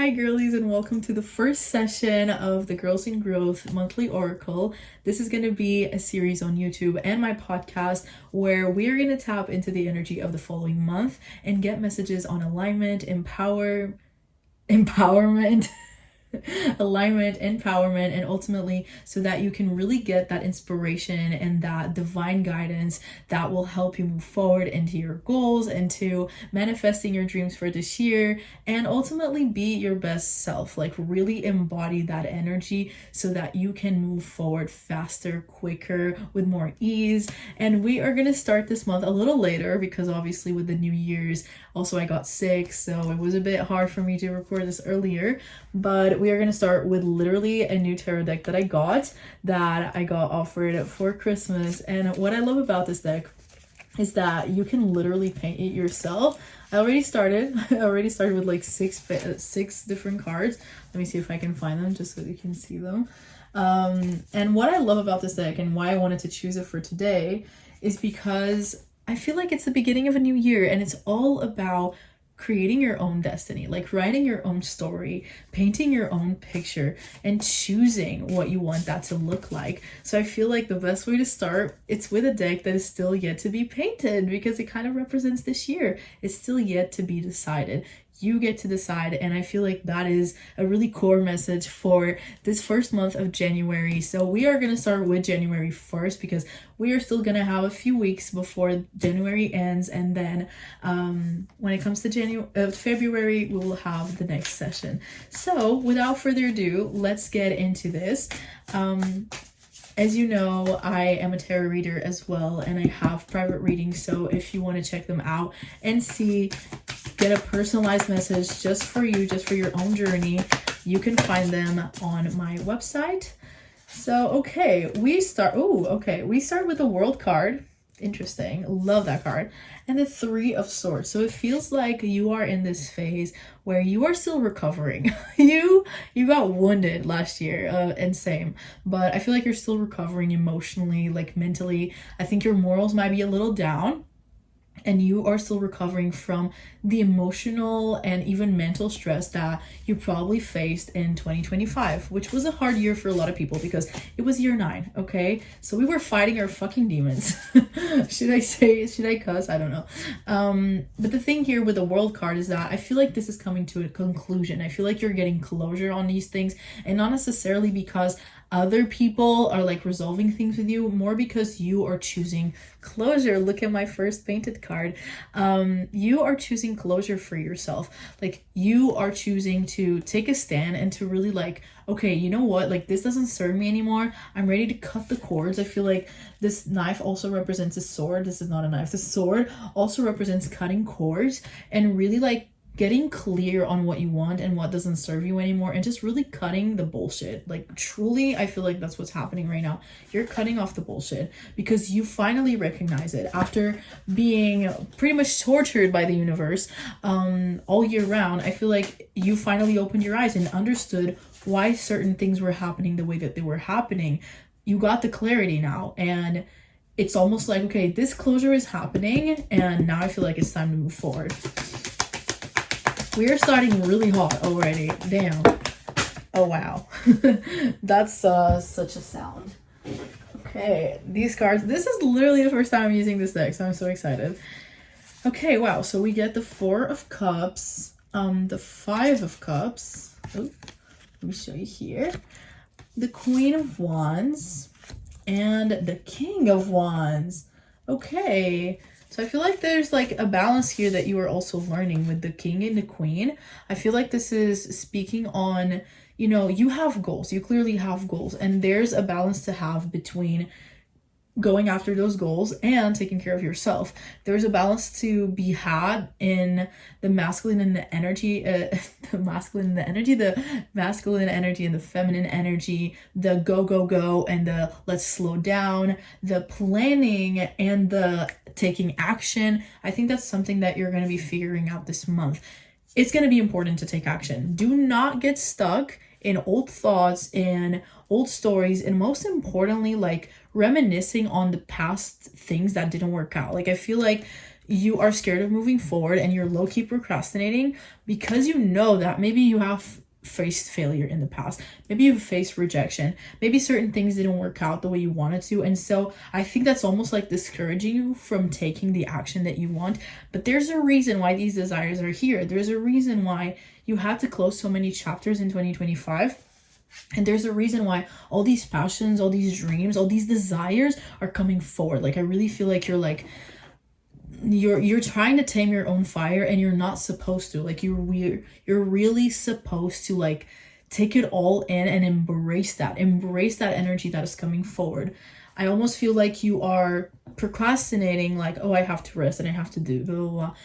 Hi girlies, and welcome to the first session of the Girls in Growth monthly oracle. This is going to be a series on YouTube and my podcast where we are going to tap into the energy of the following month and get messages on alignment, empowerment alignment, empowerment, and ultimately so that you can really get that inspiration and that divine guidance that will help you move forward into your goals, into manifesting your dreams for this year, and ultimately be your best self. Like really embody that energy so that you can move forward faster, quicker, with more ease. And we are going to start this month a little later because obviously with the New Year's, also I got sick, so it was a bit hard for me to record this earlier. But we are going to start with literally a new tarot deck that I got offered for Christmas. And what I love about this deck is that you can literally paint it yourself. I already started with like six different cards. Let me see if I can find them just so you can see them. And what I love about this deck and why I wanted to choose it for today is because I feel like it's the beginning of a new year and it's all about creating your own destiny, like writing your own story, painting your own picture, and choosing what you want that to look like. So I feel like the best way to start, it's with a deck that is still yet to be painted because it kind of represents this year. It's still yet to be decided. You get to decide, and I feel like that is a really core message for this first month of January. So we are going to start with January 1st because we are still going to have a few weeks before January ends, and then when it comes to February, we will have the next session. So without further ado, let's get into this. As you know, I am a tarot reader as well, and I have private readings, so if you want to check them out and get a personalized message just for you, just for your own journey, you can find them on my website. So, we start with the World card. Interesting. Love that card. And the Three of Swords. So it feels like you are in this phase where you are still recovering. You got wounded last year, and same. But I feel like you're still recovering emotionally, like mentally. I think your morals might be a little down. And you are still recovering from the emotional and even mental stress that you probably faced in 2025, which was a hard year for a lot of people because it was year 9, okay? So we were fighting our fucking demons. Should I cuss? I don't know. But the thing here with the World card is that I feel like this is coming to a conclusion. I feel like you're getting closure on these things, and not necessarily because other people are like resolving things with you, more because you are choosing closure. Look at my first painted card. You are choosing closure for yourself. Like you are choosing to take a stand and to really like, okay, you know what? Like this doesn't serve me anymore. I'm ready to cut the cords. I feel like this knife also represents a sword. This is not a knife. The sword also represents cutting cords and really like getting clear on what you want and what doesn't serve you anymore, and just really cutting the bullshit. Like truly, I feel like that's what's happening right now. You're cutting off the bullshit because you finally recognize it after being pretty much tortured by the universe all year round. I feel like you finally opened your eyes and understood why certain things were happening the way that they were happening. You got the clarity now, and it's almost like, okay, this closure is happening, and now I feel like it's time to move forward. We are starting really hot already. Damn. Oh, wow. That's such a sound. Okay, these cards. This is literally the first time I'm using this deck, so I'm so excited. Okay, wow. So we get the Four of Cups, the Five of Cups. Oh, let me show you here. The Queen of Wands and the King of Wands. Okay. So I feel like there's like a balance here that you are also learning with the King and the Queen. I feel like this is speaking on, you know, you have goals. You clearly have goals. And there's a balance to have between going after those goals and taking care of yourself. There's a balance to be had in the masculine and the energy, the masculine and the feminine energy, the go and the let's slow down, the planning and the taking action. I think that's something that you're going to be figuring out this month. It's going to be important to take action. Do not get stuck in old thoughts and old stories, and most importantly, like reminiscing on the past things that didn't work out. Like I feel like you are scared of moving forward and you're low-key procrastinating because you know that maybe you have faced failure in the past, maybe you've faced rejection, maybe certain things didn't work out the way you wanted to, and so I think that's almost like discouraging you from taking the action that you want. But there's a reason why these desires are here. There's a reason why you had to close so many chapters in 2025. And there's a reason why all these passions, all these dreams, all these desires are coming forward. Like, I really feel like you're trying to tame your own fire, and you're not supposed to. Like, you're really supposed to like take it all in and embrace that energy that is coming forward. I almost feel like you are procrastinating, like, oh, I have to rest and I have to do blah, blah, blah.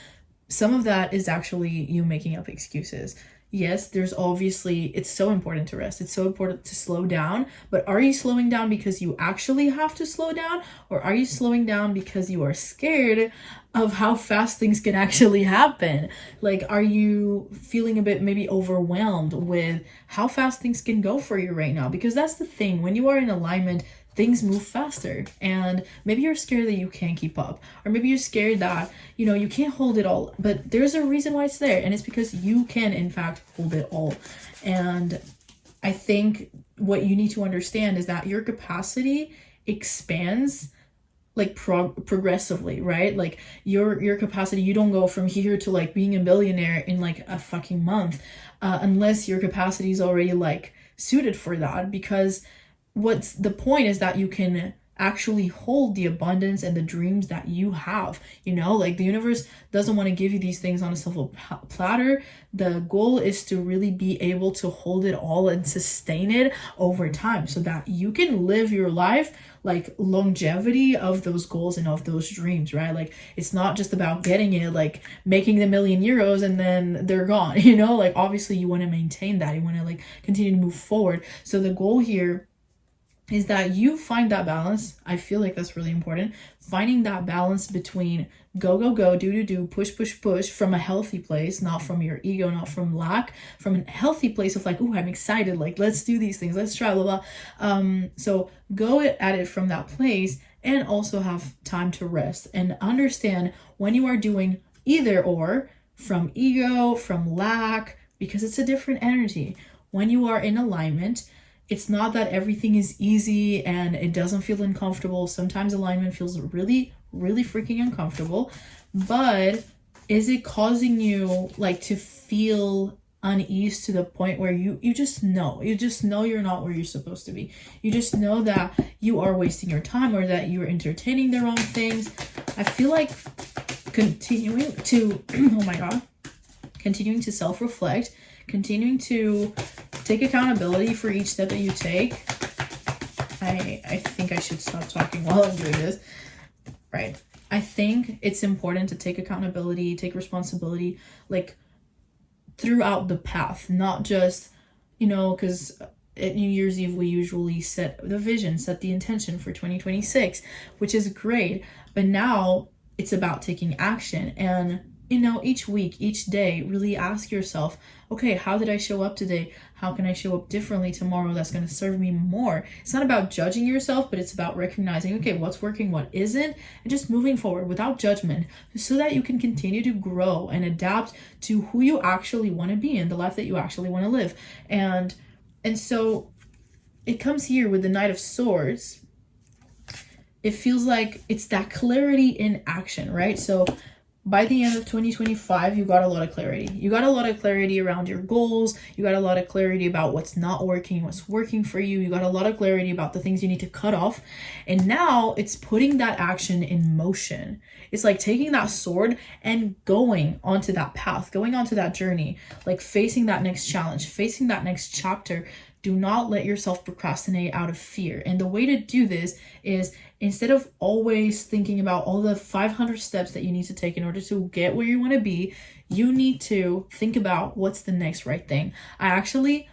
Some of that is actually you making up excuses. Yes, there's obviously, it's so important to rest. It's so important to slow down. But are you slowing down because you actually have to slow down? Or are you slowing down because you are scared of how fast things can actually happen? Like, are you feeling a bit maybe overwhelmed with how fast things can go for you right now? Because that's the thing. When you are in alignment, things move faster, and maybe you're scared that you can't keep up, or maybe you're scared that you can't hold it all, but there's a reason why it's there, and it's because you can in fact hold it all. And I think what you need to understand is that your capacity expands like progressively, right? Like your capacity, you don't go from here to like being a billionaire in like a fucking month, unless your capacity is already like suited for that. Because what's the point is that you can actually hold the abundance and the dreams that you have. Like, the universe doesn't want to give you these things on a silver platter. The goal is to really be able to hold it all and sustain it over time, so that you can live your life like longevity of those goals and of those dreams, right? Like, it's not just about getting it, like making the €1,000,000 and then they're gone. Like, obviously you want to maintain that, you want to like continue to move forward. So the goal here is that you find that balance. I feel like that's really important. Finding that balance between go, go, go, do, push, push, push, from a healthy place, not from your ego, not from lack, from a healthy place of like, oh, I'm excited, like, let's do these things, let's try, blah, blah. So go at it from that place, and also have time to rest and understand when you are doing either or, from ego, from lack, because it's a different energy. When you are in alignment, it's not that everything is easy and it doesn't feel uncomfortable. Sometimes alignment feels really, really freaking uncomfortable. But is it causing you like to feel unease to the point where you just know you're not where you're supposed to be? You just know that you are wasting your time, or that you're entertaining the wrong things. I feel like continuing to, oh my God, continuing to self-reflect, continuing to take accountability for each step that you take. I think I should stop talking while I'm doing this. Right. I think it's important to take accountability, take responsibility, like throughout the path, not just, because at New Year's Eve, we usually set the vision, set the intention for 2026, which is great. But now it's about taking action. And each week, each day, really ask yourself, okay, how did I show up today? How can I show up differently tomorrow that's going to serve me more? It's not about judging yourself, but it's about recognizing, okay, what's working, what isn't, and just moving forward without judgment, so that you can continue to grow and adapt to who you actually want to be in, the life that you actually want to live. And so it comes here with the Knight of Swords. It feels like it's that clarity in action, right? So by the end of 2025, you got a lot of clarity. You got a lot of clarity around your goals. You got a lot of clarity about what's not working, what's working for you. You got a lot of clarity about the things you need to cut off. And now it's putting that action in motion. It's like taking that sword and going onto that path, going onto that journey, like facing that next challenge, facing that next chapter. Do not let yourself procrastinate out of fear. And the way to do this is, instead of always thinking about all the 500 steps that you need to take in order to get where you want to be, you need to think about what's the next right thing. I actually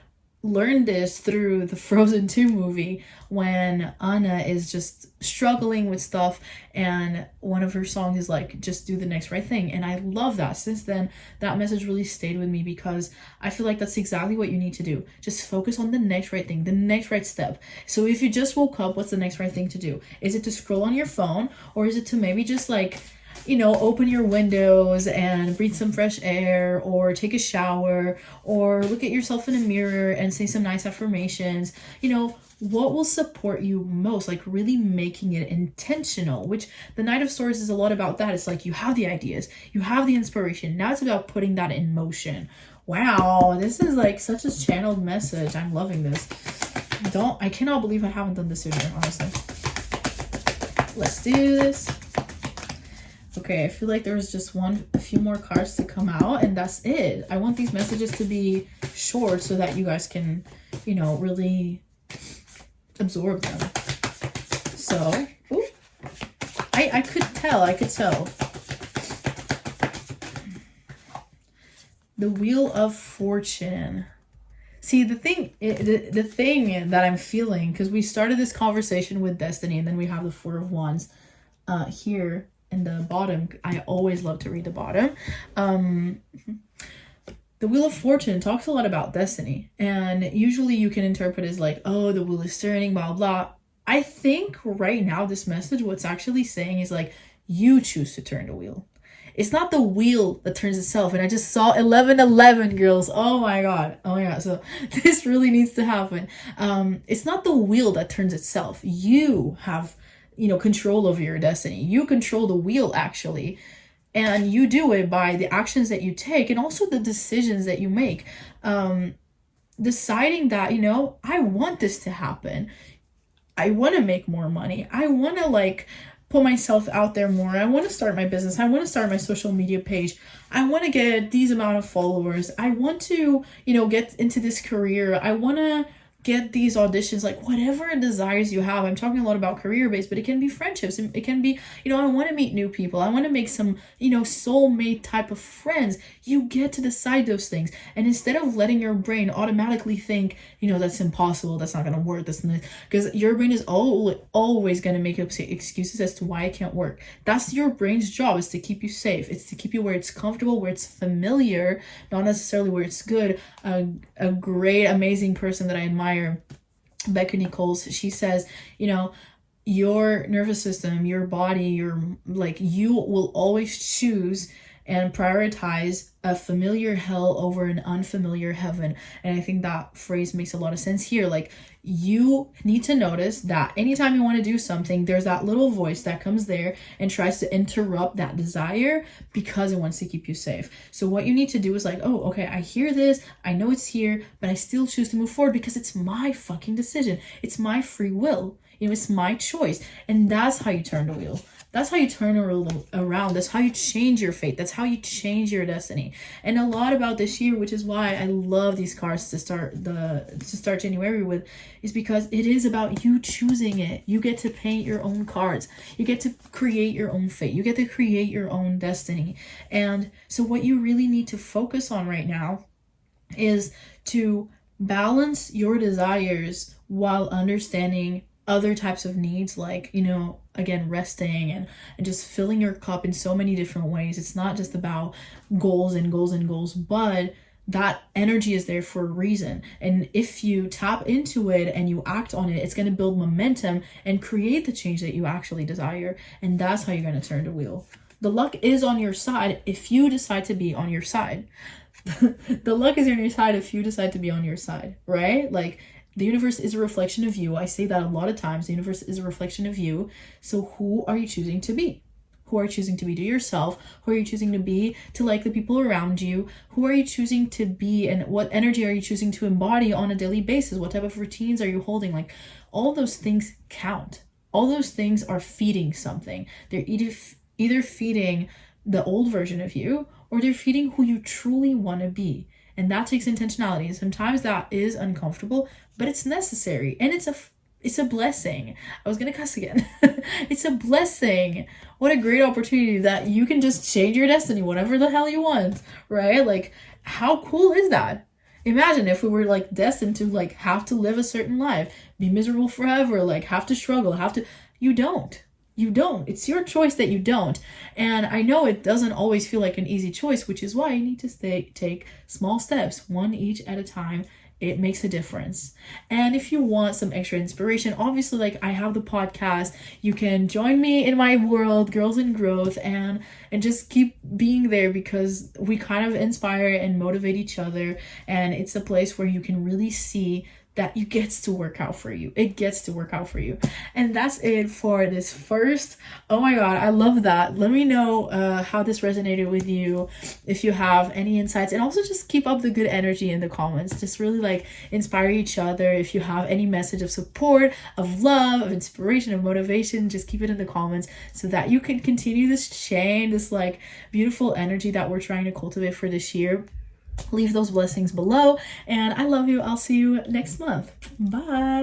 learned this through the Frozen 2 movie, when Anna is just struggling with stuff, and one of her songs is like, just do the next right thing. And I love that. Since then, that message really stayed with me, because I feel like that's exactly what you need to do. Just focus on the next right thing, the next right step. So if you just woke up, what's the next right thing to do? Is it to scroll on your phone, or is it to maybe just like open your windows and breathe some fresh air, or take a shower, or look at yourself in a mirror and say some nice affirmations. What will support you most, like really making it intentional, which the Knight of Swords is a lot about that. It's like you have the ideas, you have the inspiration. Now it's about putting that in motion. Wow, this is like such a channeled message. I'm loving this. I cannot believe I haven't done this sooner, honestly. Let's do this. Okay, I feel like there was just a few more cards to come out, and that's it. I want these messages to be short so that you guys can, really absorb them. So, I could tell. The Wheel of Fortune. See, the thing that I'm feeling, because we started this conversation with Destiny, and then we have the Four of Wands here in the bottom. I always love to read the bottom. The Wheel of Fortune talks a lot about destiny, and usually you can interpret as like, oh, the wheel is turning, blah, blah. I think right now this message, what's actually saying is like, you choose to turn the wheel. It's not the wheel that turns itself. And I just saw 1111, girls. Oh my god. So this really needs to happen. It's not the wheel that turns itself. You have, control over your destiny. You control the wheel, actually. And you do it by the actions that you take and also the decisions that you make. Deciding that, I want this to happen. I want to make more money. I want to put myself out there more. I want to start my business. I want to start my social media page. I want to get these amount of followers. I want to, get into this career. I want to get these auditions, like whatever desires you have. I'm talking a lot about career-based, but it can be friendships. It can be, I want to meet new people. I want to make some, soulmate type of friends. You get to decide those things. And instead of letting your brain automatically think, that's impossible, that's not going to work, because your brain is always going to make up excuses as to why it can't work. That's your brain's job, is to keep you safe. It's to keep you where it's comfortable, where it's familiar, not necessarily where it's good. A great, amazing person that I admire, Becca Nichols, she says, your nervous system, your body, you will always choose and prioritize a familiar hell over an unfamiliar heaven. And I think that phrase makes a lot of sense here. You need to notice that anytime you want to do something, there's that little voice that comes there and tries to interrupt that desire because it wants to keep you safe. So what you need to do is oh, okay, I hear this, I know it's here, but I still choose to move forward because it's my fucking decision. It's my free will. It's my choice. And that's how you turn the wheel. That's how you turn around. That's how you change your fate. That's how you change your destiny. And a lot about this year, which is why I love these cards to start January with, is because it is about you choosing it. You get to paint your own cards. You get to create your own fate. You get to create your own destiny. And so what you really need to focus on right now is to balance your desires while understanding other types of needs, again, resting and just filling your cup in so many different ways. It's not just about goals and goals and goals, but that energy is there for a reason. And if you tap into it and you act on it, it's going to build momentum and create the change that you actually desire. And that's how you're going to turn the wheel. The luck is on your side if you decide to be on your side. The luck is on your side if you decide to be on your side, right? The universe is a reflection of you. I say that a lot of times. The universe is a reflection of you. So who are you choosing to be? Who are you choosing to be to yourself? Who are you choosing to be to the people around you? Who are you choosing to be, and what energy are you choosing to embody on a daily basis? What type of routines are you holding? All those things count. All those things are feeding something. They're either feeding the old version of you, or they're feeding who you truly want to be. And that takes intentionality. And sometimes that is uncomfortable, but it's necessary. And it's a blessing. I was going to cuss again. It's a blessing. What a great opportunity that you can just change your destiny whatever the hell you want, right? How cool is that? Imagine if we were destined to have to live a certain life, be miserable forever, have to struggle, you don't. You don't. It's your choice that you don't. And I know it doesn't always feel like an easy choice, which is why you need to take small steps, one each at a time, it makes a difference. And if you want some extra inspiration, obviously, like, I have the podcast. You can join me in my world, Girls in Growth, and just keep being there, because we kind of inspire and motivate each other, and it's a place where you can really see that it gets to work out for you. It gets to work out for you. And that's it for this first. Oh my God, I love that. Let me know how this resonated with you, if you have any insights, and also just keep up the good energy in the comments. Just really like inspire each other. If you have any message of support, of love, of inspiration, of motivation, just keep it in the comments so that you can continue this chain, this like beautiful energy that we're trying to cultivate for this year. Leave those blessings below, and I love you. I'll see you next month. Bye.